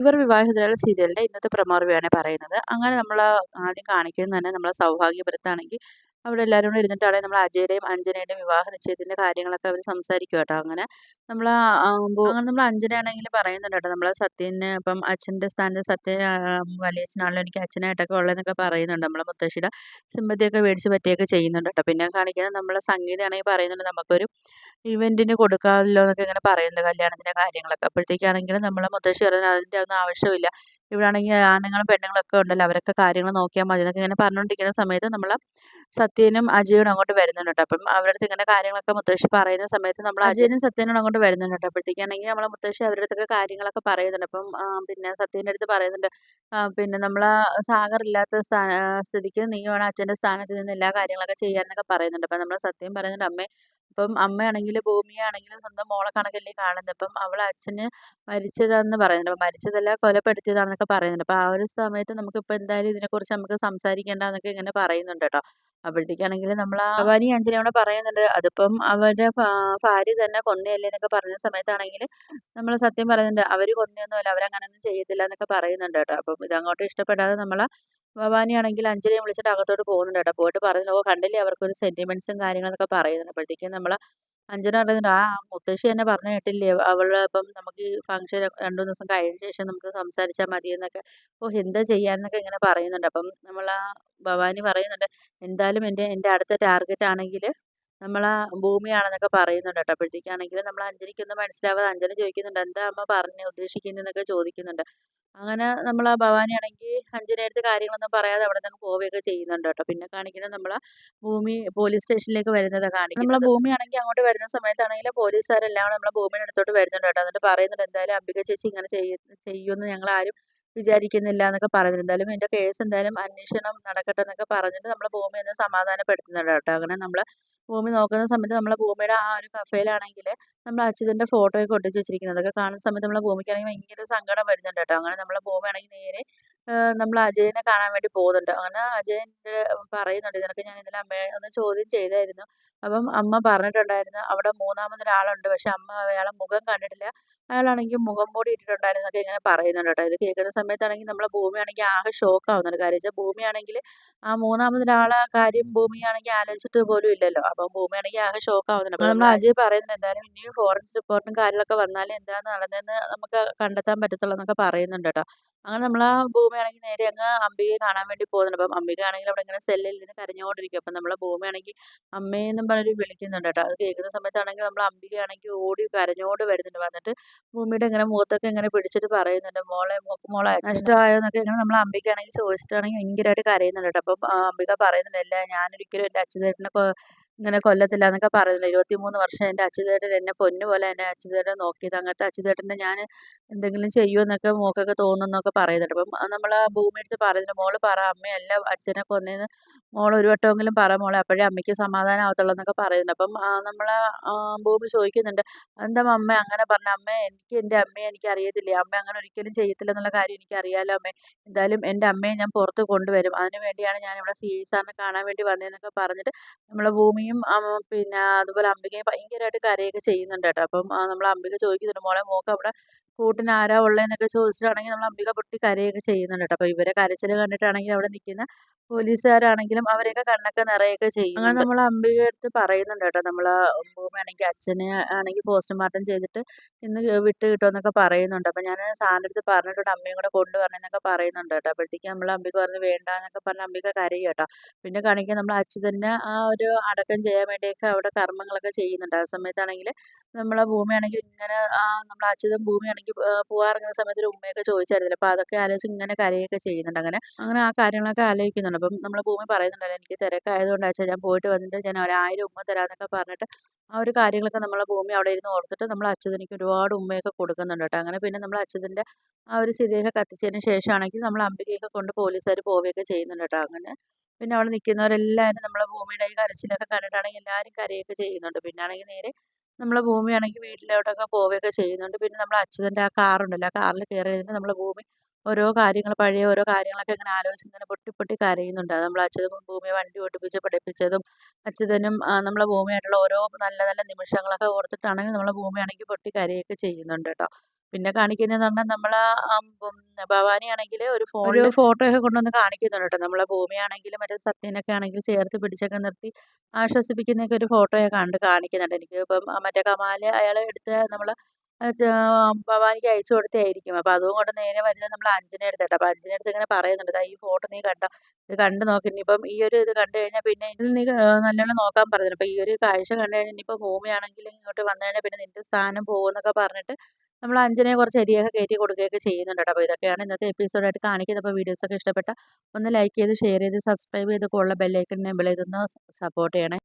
ഇവർ വിവാഹിതരായ സീരിയലിന്റെ ഇന്നത്തെ പ്രൊമോ റിവ്യൂ ആണ് പറയുന്നത്. അങ്ങനെ ആദ്യം കാണിക്കുന്നത് തന്നെ നമ്മളെ സൗഭാഗ്യപുരത്താണെങ്കിൽ അവിടെ എല്ലാവരും കൂടെ ഇരുന്നിട്ടാണെങ്കിൽ നമ്മൾ അജയുടെയും അഞ്ജനയുടെയും വിവാഹ നിശ്ചയത്തിന്റെ കാര്യങ്ങളൊക്കെ അവർ സംസാരിക്കും കേട്ടോ. അങ്ങനെ നമ്മൾ അഞ്ജനയാണെങ്കിൽ പറയുന്നുണ്ട് കേട്ടോ, നമ്മളെ സത്യന് ഇപ്പം അച്ഛന്റെ സ്ഥാനത്ത് സത്യൻ വലിയച്ഛനാണല്ലോ എനിക്ക് അച്ഛനായിട്ടൊക്കെ ഉള്ളതെന്നൊക്കെ പറയുന്നുണ്ട്. നമ്മളെ മുത്തശ്ശിയുടെ സിമ്പതിയൊക്കെ മേടിച്ച് പറ്റിയൊക്കെ ചെയ്യുന്നുണ്ട് കേട്ടോ. പിന്നെ കാണിക്കുന്നത് നമ്മളെ സംഗീതയാണെങ്കിൽ പറയുന്നുണ്ട് നമുക്കൊരു ഇവന്റിന് കൊടുക്കാമല്ലോ എന്നൊക്കെ ഇങ്ങനെ പറയുന്നുണ്ട്, കല്യാണത്തിന്റെ കാര്യങ്ങളൊക്കെ. അപ്പോഴത്തേക്കാണെങ്കിലും നമ്മളെ മുത്തശ്ശി പറയുന്നത് അതിന്റെ ഒന്നും ആവശ്യമില്ല, ഇവിടെ ആണെങ്കിൽ ആണുങ്ങളും പെണ്ണുങ്ങളൊക്കെ ഉണ്ടല്ലോ, അവരൊക്കെ കാര്യങ്ങൾ നോക്കിയാൽ മതി എന്നൊക്കെ ഇങ്ങനെ പറഞ്ഞുകൊണ്ടിരിക്കുന്ന സമയത്ത് നമ്മളെ സത്യനും അജയനും അങ്ങോട്ട് വരുന്നുണ്ട് കേട്ടോ. അപ്പം അവരുടെ അടുത്ത് ഇങ്ങനെ കാര്യങ്ങളൊക്കെ മുത്തശ്ശി പറയുന്ന സമയത്ത് നമ്മൾ അജയനും സത്യനും അങ്ങോട്ട് വരുന്നുണ്ട് കേട്ടോ. അപ്പോഴത്തേക്കാണെങ്കിൽ നമ്മളെ മുത്തശ്ശി അവരുടെ അടുത്തൊക്കെ കാര്യങ്ങളൊക്കെ പറയുന്നുണ്ട്. അപ്പം പിന്നെ സത്യൻ്റെ അടുത്ത് പറയുന്നുണ്ട്, പിന്നെ നമ്മളെ സാഗർ ഇല്ലാത്ത സ്ഥിതിക്ക് നീ വേണം അച്ഛൻ്റെ സ്ഥാനത്ത് നിന്ന് എല്ലാ കാര്യങ്ങളൊക്കെ ചെയ്യാനൊക്കെ പറയുന്നുണ്ട്. അപ്പം നമ്മളെ സത്യം പറയുന്നുണ്ട്, അമ്മേ ഇപ്പം അമ്മയാണെങ്കിൽ ഭൂമിയാണെങ്കിലും സ്വന്തം മോളെ കണക്കല്ലേ കാണുന്നത്. അപ്പം അവൾ അച്ഛന് മരിച്ചതാണെന്ന് പറയുന്നുണ്ട്. അപ്പം മരിച്ചതല്ല കൊലപ്പെടുത്തിയതാണെന്നൊക്കെ പറയുന്നുണ്ട്. അപ്പം ആ ഒരു സമയത്ത് നമുക്കിപ്പോൾ എന്തായാലും ഇതിനെക്കുറിച്ച് നമുക്ക് സംസാരിക്കേണ്ടെന്നൊക്കെ ഇങ്ങനെ പറയുന്നുണ്ട് കേട്ടോ. അപ്പോഴത്തേക്കാണെങ്കിൽ നമ്മൾ ഭവാനി അഞ്ജനയോട് പറയുന്നുണ്ട്, അതിപ്പം അവരുടെ ഭാര്യ തന്നെ കൊന്നയല്ലേ എന്നൊക്കെ പറഞ്ഞ സമയത്താണെങ്കിൽ നമ്മൾ സത്യം പറയുന്നുണ്ട്, അവർ കൊന്നയൊന്നുമല്ല, അവരങ്ങനെയൊന്നും ചെയ്യത്തില്ല എന്നൊക്കെ പറയുന്നുണ്ട് കേട്ടോ. അപ്പം ഇതങ്ങോട്ട് ഇഷ്ടപ്പെടാതെ നമ്മൾ ഭവാനിയാണെങ്കിൽ അഞ്ജലിയെ വിളിച്ചിട്ട് അകത്തോട്ട് പോകുന്നുണ്ട് കേട്ടോ. പോയിട്ട് പറയുന്നു, ഓ കണ്ടില്ലേ അവർക്കൊരു സെന്റിമെന്റ്സും കാര്യങ്ങളൊക്കെ പറയുന്നുണ്ട്. അപ്പോഴത്തേക്കും നമ്മൾ അഞ്ജന പറയുന്നുണ്ട്, ആ മുത്തശ്ശി എന്നെ പറഞ്ഞു കേട്ടില്ലേ, അവള് ഇപ്പം നമുക്ക് ഈ ഫംഗ്ഷൻ 2 ദിവസം കഴിഞ്ഞ ശേഷം നമുക്ക് സംസാരിച്ചാൽ മതി എന്നൊക്കെ. ഓ എന്താ ചെയ്യാന്നൊക്കെ ഇങ്ങനെ പറയുന്നുണ്ട്. അപ്പം ഭവാനി പറയുന്നുണ്ട്, എന്തായാലും എൻ്റെ അടുത്ത ടാർഗറ്റ് ആണെങ്കിൽ ഭൂമിയാണെന്നൊക്കെ പറയുന്നുണ്ട് കേട്ടോ. അപ്പോഴത്തേക്കാണെങ്കിൽ നമ്മൾ അഞ്ജലിക്കൊന്നും മനസ്സിലാവാതെ അഞ്ജന ചോദിക്കുന്നുണ്ട്, എന്താ അമ്മ പറഞ്ഞു ഉദ്ദേശിക്കുന്നതെന്നൊക്കെ ചോദിക്കുന്നുണ്ട്. അങ്ങനെ ഭവാനിയാണെങ്കിൽ അഞ്ജനയുടെ കാര്യങ്ങളൊന്നും പറയാതെ അവിടെ നിന്ന് പോവുകയൊക്കെ ചെയ്യുന്നുണ്ട് കേട്ടോ. പിന്നെ കാണിക്കുന്നത് ഭൂമി പോലീസ് സ്റ്റേഷനിലേക്ക് വരുന്നതാണ് കാണിക്കുന്നത്. ഭൂമിയാണെങ്കിൽ അങ്ങോട്ട് വരുന്ന സമയത്താണെങ്കിൽ പോലീസുകാരെല്ലാം നമ്മളെ ഭൂമിയുടെ അടുത്തോട്ട് വരുന്നുണ്ട് കേട്ടോ. എന്നിട്ട് പറയുന്നുണ്ട്, എന്തായാലും അംബിക ചേച്ചി ഇങ്ങനെ ചെയ്യുമെന്ന് ഞങ്ങൾ ആരും വിചാരിക്കുന്നില്ല എന്നൊക്കെ പറയുന്നുണ്ട്. എന്തായാലും എൻ്റെ കേസ് എന്തായാലും അന്വേഷണം നടക്കട്ടെ എന്നൊക്കെ പറഞ്ഞിട്ട് നമ്മളെ ഭൂമി ഒന്ന് സമാധാനപ്പെടുത്തുന്നുണ്ട് കേട്ടോ. അങ്ങനെ ഭൂമി നോക്കുന്ന സമയത്ത് നമ്മളെ ഭൂമിയുടെ ആ ഒരു കഫേലാണെങ്കിൽ നമ്മളെ അച്യുതൻ്റെ ഫോട്ടോയൊക്കെ ഒട്ടിച്ച് വെച്ചിരിക്കുന്നത്. അതൊക്കെ കാണുന്ന സമയത്ത് നമ്മളെ ഭൂമിക്കാണെങ്കിൽ ഭയങ്കര സങ്കടം വരുന്നുണ്ട് കേട്ടോ. അങ്ങനെ നമ്മളെ ഭൂമിയാണെങ്കിൽ നേരെ നമ്മൾ അജയനെ കാണാൻ വേണ്ടി പോകുന്നുണ്ട്. അങ്ങനെ അജയൻ്റെ പറയുന്നുണ്ട്, ഇതിനൊക്കെ ഞാൻ ഇന്നലെ അമ്മയെ ഒന്ന് ചോദ്യം ചെയ്തായിരുന്നു. അപ്പം അമ്മ പറഞ്ഞിട്ടുണ്ടായിരുന്നു അവിടെ മൂന്നാമതൊരാളുണ്ട്, പക്ഷെ അമ്മ അയാളെ മുഖം കണ്ടിട്ടില്ല, അയാളാണെങ്കിൽ മുഖം മൂടി ഇട്ടിട്ടുണ്ടായിരുന്നൊക്കെ ഇങ്ങനെ പറയുന്നുണ്ട് കേട്ടോ. ഇത് കേൾക്കുന്ന സമയത്താണെങ്കിൽ നമ്മളെ ഭൂമിയാണെങ്കിൽ ആകെ ഷോക്ക് ആവുന്നുണ്ട്. കാര്യം വെച്ചാൽ ഭൂമിയാണെങ്കിൽ ആ മൂന്നാമതൊരാളെ കാര്യം ഭൂമിയാണെങ്കിൽ ആലോചിച്ചിട്ട് പോലും ഇല്ലല്ലോ. അപ്പം ഭൂമിയാണെങ്കിൽ ആകെ ഷോക്ക് ആവുന്നുണ്ട്. അപ്പോൾ നമ്മൾ അജയ് പറയുന്നുണ്ട്, എന്തായാലും ഇനിയും ഫോറൻസിക് റിപ്പോർട്ടും കാര്യങ്ങളൊക്കെ വന്നാലേ എന്താണ് നടന്നതെന്ന് നമുക്ക് കണ്ടെത്താൻ പറ്റത്തുള്ളൂ എന്നൊക്കെ പറയുന്നുണ്ട് കേട്ടോ. അങ്ങനെ ഭൂമിയാണെങ്കിൽ നേരെ അങ്ങ് അംബികയെ കാണാൻ വേണ്ടി പോകുന്നുണ്ട്. അപ്പം അംബിക ആണെങ്കിൽ അവിടെ ഇങ്ങനെ സെല്ലിൽ ഇരുന്ന് കരഞ്ഞുകൊണ്ടിരിക്കും. അപ്പം നമ്മളെ ഭൂമിയാണെങ്കിൽ അമ്മയെന്നും പറഞ്ഞൊരു വിളിക്കുന്നുണ്ട് കേട്ടോ. അത് കേൾക്കുന്ന സമയത്താണെങ്കിൽ നമ്മൾ അംബികയാണെങ്കിൽ ഓടി കരഞ്ഞോണ്ട് വരുന്നുണ്ട്. വന്നിട്ട് ഭൂമിയുടെ ഇങ്ങനെ മുഖത്തൊക്കെ ഇങ്ങനെ പിടിച്ചിട്ട് പറയുന്നുണ്ട്, മോളെ നഷ്ടമായോ എന്നൊക്കെ ഇങ്ങനെ നമ്മൾ അംബികയാണെങ്കിൽ ചോദിച്ചിട്ടാണെങ്കിൽ ഭയങ്കരമായിട്ട് കരയുന്നുണ്ട് കേട്ടോ. അപ്പം അംബിക പറയുന്നുണ്ട്, അല്ല ഞാനൊരിക്കലും എൻ്റെ അച്യുതേട്ടനെ ഇങ്ങനെ കൊല്ലത്തില്ല എന്നൊക്കെ പറയുന്നുണ്ട്. 23 വർഷം എൻ്റെ അച്യുതേട്ടൻ എന്നെ പൊന്നുപോലെ എൻ്റെ അച്യുതേട്ടൻ നോക്കിയത്, അങ്ങനത്തെ അച്യുതേട്ടനെ ഞാൻ എന്തെങ്കിലും ചെയ്യുമെന്നൊക്കെ മോക്കൊക്കെ തോന്നുന്നൊക്കെ പറയുന്നുണ്ട്. അപ്പം നമ്മൾ ഭൂമിയെടുത്ത് പറയുന്നുണ്ട്, മോള് പറ അമ്മയല്ല അച്ഛനെ കൊന്നേന്ന് മോൾ ഒരു വട്ടമെങ്കിലും പറ മോളെ, അപ്പോഴേ അമ്മയ്ക്ക് സമാധാനം ആവത്തുള്ളൂ എന്നൊക്കെ പറയുന്നുണ്ട്. അപ്പം ഭൂമി ചോദിക്കുന്നുണ്ട്, എന്താ അമ്മ അങ്ങനെ പറഞ്ഞ, അമ്മ എനിക്ക് എൻ്റെ അമ്മയെ എനിക്ക് അറിയത്തില്ലേ, അമ്മ അങ്ങനെ ഒരിക്കലും ചെയ്യത്തില്ല എന്നുള്ള കാര്യം എനിക്ക് അറിയാലോ അമ്മേ, എന്തായാലും എൻ്റെ അമ്മയെ ഞാൻ പുറത്ത് കൊണ്ടുവരും, അതിന് വേണ്ടിയാണ് ഞാൻ ഇവിടെ CI സാറിനെ കാണാൻ വേണ്ടി വന്നതെന്നൊക്കെ പറഞ്ഞിട്ട് നമ്മളെ ഭൂമിയും പിന്നെ അതുപോലെ അംബികയും ഭയങ്കരമായിട്ട് കരയൊക്കെ ചെയ്യുന്നുണ്ട് കേട്ടോ. അപ്പം നമ്മൾ അംബിക ചോദിക്കുന്നുണ്ട്, മോളെ മോക്ക് അവിടെ കൂട്ടിന് ആരാ ഉള്ളതെന്നൊക്കെ ചോദിച്ചിട്ടാണെങ്കിൽ നമ്മൾ അംബിക പൊട്ടി കരയൊക്കെ ചെയ്യുന്നുണ്ട് കേട്ടോ. അപ്പോൾ ഇവരെ കരച്ചിൽ കണ്ടിട്ടാണെങ്കിൽ അവിടെ നിൽക്കുന്ന പോലീസുകാരാണെങ്കിലും അവരെയൊക്കെ കണ്ണൊക്കെ നിറയൊക്കെ ചെയ്യും. അങ്ങനെ നമ്മൾ അംബികയുടെ അടുത്ത് പറയുന്നുണ്ട് കേട്ടോ, ഭൂമിയാണെങ്കിൽ അച്ഛനെ ആണെങ്കിൽ പോസ്റ്റ്മോർട്ടം ചെയ്തിട്ട് ഇന്ന് വിട്ട് കിട്ടുമെന്നൊക്കെ പറയുന്നുണ്ട്. അപ്പം ഞാൻ സാറിൻ്റെ അടുത്ത് പറഞ്ഞിട്ടുണ്ട് അമ്മയും കൂടെ കൊണ്ടുവരണമെന്നൊക്കെ പറയുന്നുണ്ട് കേട്ടോ. അപ്പോഴത്തേക്ക് നമ്മൾ അംബിക പറഞ്ഞ് വേണ്ട എന്നൊക്കെ പറഞ്ഞ് അംബിക കരയും കേട്ടോ. പിന്നെ കാണിക്കാൻ നമ്മൾ അച്യുതനെ ആ ഒരു അടക്കം ചെയ്യാൻ വേണ്ടിയൊക്കെ അവിടെ കർമ്മങ്ങളൊക്കെ ചെയ്യുന്നുണ്ട്. ആ സമയത്താണെങ്കിൽ നമ്മളെ ഭൂമിയാണെങ്കിൽ ഇങ്ങനെ നമ്മളെ അച്യുതൻ ഭൂമിയാണെങ്കിൽ പോകാറിങ്ങുന്ന സമയത്ത് ഒരു ഉമ്മയൊക്കെ ചോദിച്ചായിരുന്നില്ല, അപ്പോൾ അതൊക്കെ ആലോചിച്ച് ഇങ്ങനെ കരയൊക്കെ ചെയ്യുന്നുണ്ട്. അങ്ങനെ അങ്ങനെ ആ കാര്യങ്ങളൊക്കെ ആലോചിക്കുന്നുണ്ട്. അപ്പം നമ്മളെ ഭൂമി പറയുന്നുണ്ടല്ലോ, എനിക്ക് തിരക്കായതുകൊണ്ട് അച്ഛാ ഞാൻ പോയിട്ട് വന്നിട്ട് ഞാൻ 1000 ഉമ്മ തരാമെന്നൊക്കെ പറഞ്ഞിട്ട് ആ ഒരു കാര്യങ്ങളൊക്കെ നമ്മളെ ഭൂമി അവിടെ ഇരുന്ന് ഓർത്തിട്ട് നമ്മൾ അച്യുതനിക്ക് ഒരുപാട് ഉമ്മയൊക്കെ കൊടുക്കുന്നുണ്ട് കേട്ടോ. അങ്ങനെ പിന്നെ നമ്മൾ അച്യുതൻ്റെ ആ ഒരു ചിതയൊക്കെ കത്തിച്ചതിന് ശേഷമാണെങ്കിൽ നമ്മൾ അംബികയൊക്കെ കൊണ്ട് പോലീസുകാർ പോവുകയൊക്കെ ചെയ്യുന്നുണ്ട് കേട്ടോ. അങ്ങനെ പിന്നെ അവിടെ നിൽക്കുന്നവരെല്ലാവരും നമ്മളെ ഭൂമിയുടെ ഈ കരച്ചിലൊക്കെ കണ്ടിട്ടാണെങ്കിൽ എല്ലാവരും കരയൊക്കെ ചെയ്യുന്നുണ്ട്. പിന്നെ ആണെങ്കിൽ നേരെ നമ്മളെ ഭൂമിയാണെങ്കിൽ വീട്ടിലോട്ടൊക്കെ പോവുകയൊക്കെ ചെയ്യുന്നുണ്ട്. പിന്നെ നമ്മൾ അച്യുതൻ്റെ ആ കാറുണ്ടല്ലോ, ആ കാറിൽ കയറി ഇരുന്ന് നമ്മളെ ഭൂമി ഓരോ കാര്യങ്ങൾ പഴയ ഓരോ കാര്യങ്ങളൊക്കെ ഇങ്ങനെ ആലോചിച്ച് ഇങ്ങനെ പൊട്ടി പൊട്ടി കരയുന്നുണ്ട്. അത് നമ്മൾ അച്യുതൻ ഭൂമിയെ വണ്ടി ഓടിപ്പിച്ച് പഠിപ്പിച്ചതും അച്യുതനും നമ്മളെ ഭൂമിയായിട്ടുള്ള ഓരോ നല്ല നല്ല നിമിഷങ്ങളൊക്കെ ഓർത്തിട്ടാണെങ്കിൽ നമ്മളെ ഭൂമിയാണെങ്കിൽ പൊട്ടി കരയൊക്കെ ചെയ്യുന്നുണ്ട് കേട്ടോ. പിന്നെ കാണിക്കുന്നതെന്ന് പറഞ്ഞാൽ നമ്മളെ ഭവാനിയാണെങ്കിൽ ഒരു ഫോട്ടോയൊക്കെ കൊണ്ടുവന്ന് കാണിക്കുന്നുണ്ട് കേട്ടോ. നമ്മളെ ഭൂമിയാണെങ്കിലും മറ്റേ സത്യനൊക്കെ ആണെങ്കിൽ ചേർത്ത് പിടിച്ചൊക്കെ നിർത്തി ആശ്വസിപ്പിക്കുന്നൊക്കെ ഒരു ഫോട്ടോയൊക്കെ കാണിക്കുന്നുണ്ട്. എനിക്ക് ഇപ്പം മറ്റേ കമാൽ അയാൾ എടുത്ത് നമ്മൾ ഭവാനിക്ക് അയച്ചു കൊടുത്തതായിരിക്കും. അപ്പോൾ അതുകൊണ്ട് നേരെ വരുന്നത് നമ്മൾ അഞ്ജന അടുത്താട്ടോ. അപ്പോൾ അഞ്ജന അടുത്ത് ഇങ്ങനെ പറയുന്നുണ്ട്, "ദാ ഈ ഫോട്ടോ നീ കണ്ടോ? ഇത് കണ്ടു നോക്ക്. ഇനിയിപ്പം ഈ ഒരു ഇത് കണ്ടു കഴിഞ്ഞാൽ പിന്നെ ഇതിൽ നീ നല്ലോണം നോക്കാൻ പറഞ്ഞിട്ടുണ്ട്. അപ്പോൾ ഈ ഒരു കാഴ്ച കണ്ടു കഴിഞ്ഞാൽ ഇനിയിപ്പോൾ ഭൂമിയാണെങ്കിലും ഇങ്ങോട്ട് വന്നു കഴിഞ്ഞാൽ പിന്നെ നിന്റെ സ്ഥാനം പോകുമെന്നൊക്കെ പറഞ്ഞിട്ട് നമ്മൾ അഞ്ജനയെ കുറച്ച് അരിയൊക്കെ കയറ്റി കൊടുക്കുകയൊക്കെ ചെയ്യുന്നുണ്ട് കേട്ടോ. അപ്പോൾ ഇതൊക്കെയാണ് ഇന്നത്തെ എപ്പിസോഡായിട്ട് കാണിക്കുന്നത്. അപ്പോൾ വീഡിയോസൊക്കെ ഇഷ്ടപ്പെട്ട ഒന്ന് ലൈക്ക് ചെയ്ത് ഷെയർ ചെയ്ത് സബ്സ്ക്രൈബ് ചെയ്ത് ഉള്ള ബെല്ലൈക്കൺ എനേബിൾ ചെയ്തൊന്ന് സപ്പോർട്ട് ചെയ്യണേ.